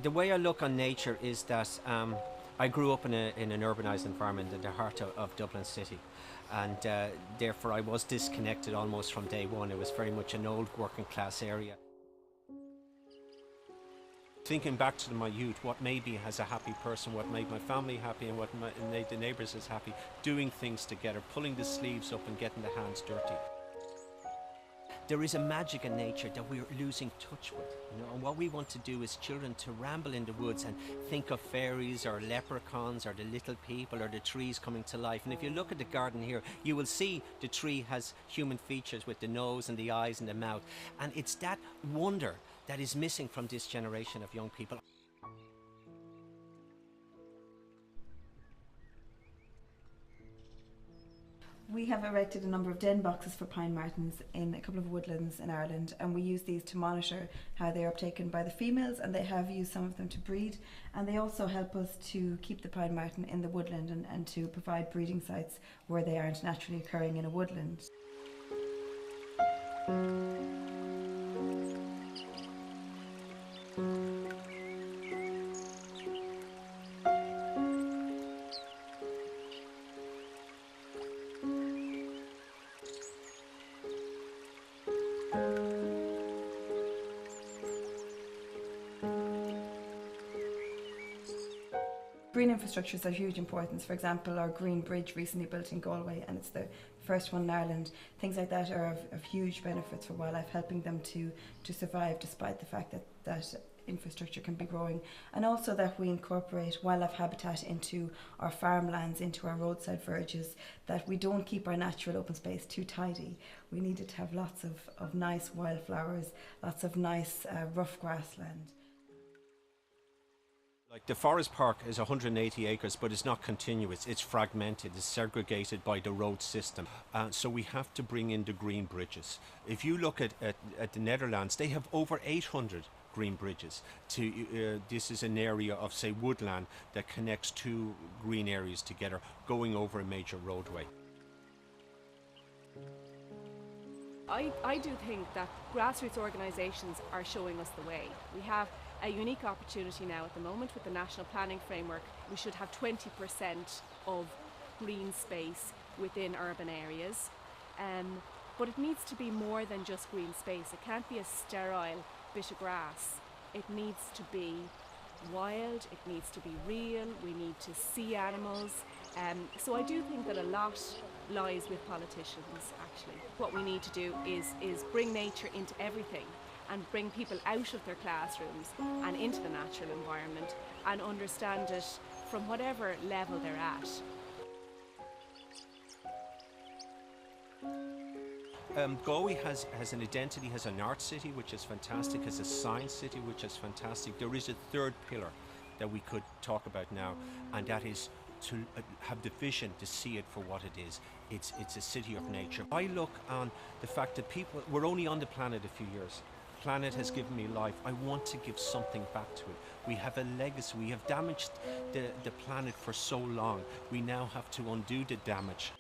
The way I look on nature is that I grew up in an urbanised environment in the heart of Dublin City, and therefore I was disconnected almost from day one. It was very much an old working class area. Thinking back to my youth, what made me as a happy person, what made my family happy, and what made the neighbours as happy, doing things together, pulling the sleeves up and getting the hands dirty. There is a magic in nature that we're losing touch with, you know, and what we want to do as children to ramble in the woods and think of fairies or leprechauns or the little people or the trees coming to life. And if you look at the garden here, you will see the tree has human features with the nose and the eyes and the mouth. And it's that wonder that is missing from this generation of young people. We have erected a number of den boxes for pine martens in a couple of woodlands in Ireland, and we use these to monitor how they are uptaken by the females, and they have used some of them to breed, and they also help us to keep the pine marten in the woodland and to provide breeding sites where they aren't naturally occurring in a woodland. Green infrastructures are huge importance. For example, our green bridge recently built in Galway, and it's the first one in Ireland. Things like that are of huge benefits for wildlife, helping them to survive despite the fact that infrastructure can be growing. And also that we incorporate wildlife habitat into our farmlands, into our roadside verges, that we don't keep our natural open space too tidy. We need it to have lots of nice wildflowers, lots of nice rough grassland. Like the forest park is 180 acres, but it's not continuous. It's fragmented. It's segregated by the road system. So we have to bring in the green bridges. If you look at the Netherlands, they have over 800 green bridges. This is an area of, say, woodland that connects two green areas together, going over a major roadway. I do think that grassroots organisations are showing us the way. We have a unique opportunity now at the moment with the National Planning Framework. We should have 20% of green space within urban areas, but it needs to be more than just green space. It can't be a sterile bit of grass. It needs to be wild, it needs to be real, we need to see animals. So I do think that a lot lies with politicians, actually. What we need to do is bring nature into everything and bring people out of their classrooms and into the natural environment and understand it from whatever level they're at. Galway has an identity, has an art city, which is fantastic, has a science city, which is fantastic. There is a third pillar that we could talk about now, and that is to have the vision to see it for what it is. It's a city of nature. I look on the fact that we're only on the planet a few years. The planet has given me life. I want to give something back to it. We have a legacy. We have damaged the planet for so long. We now have to undo the damage.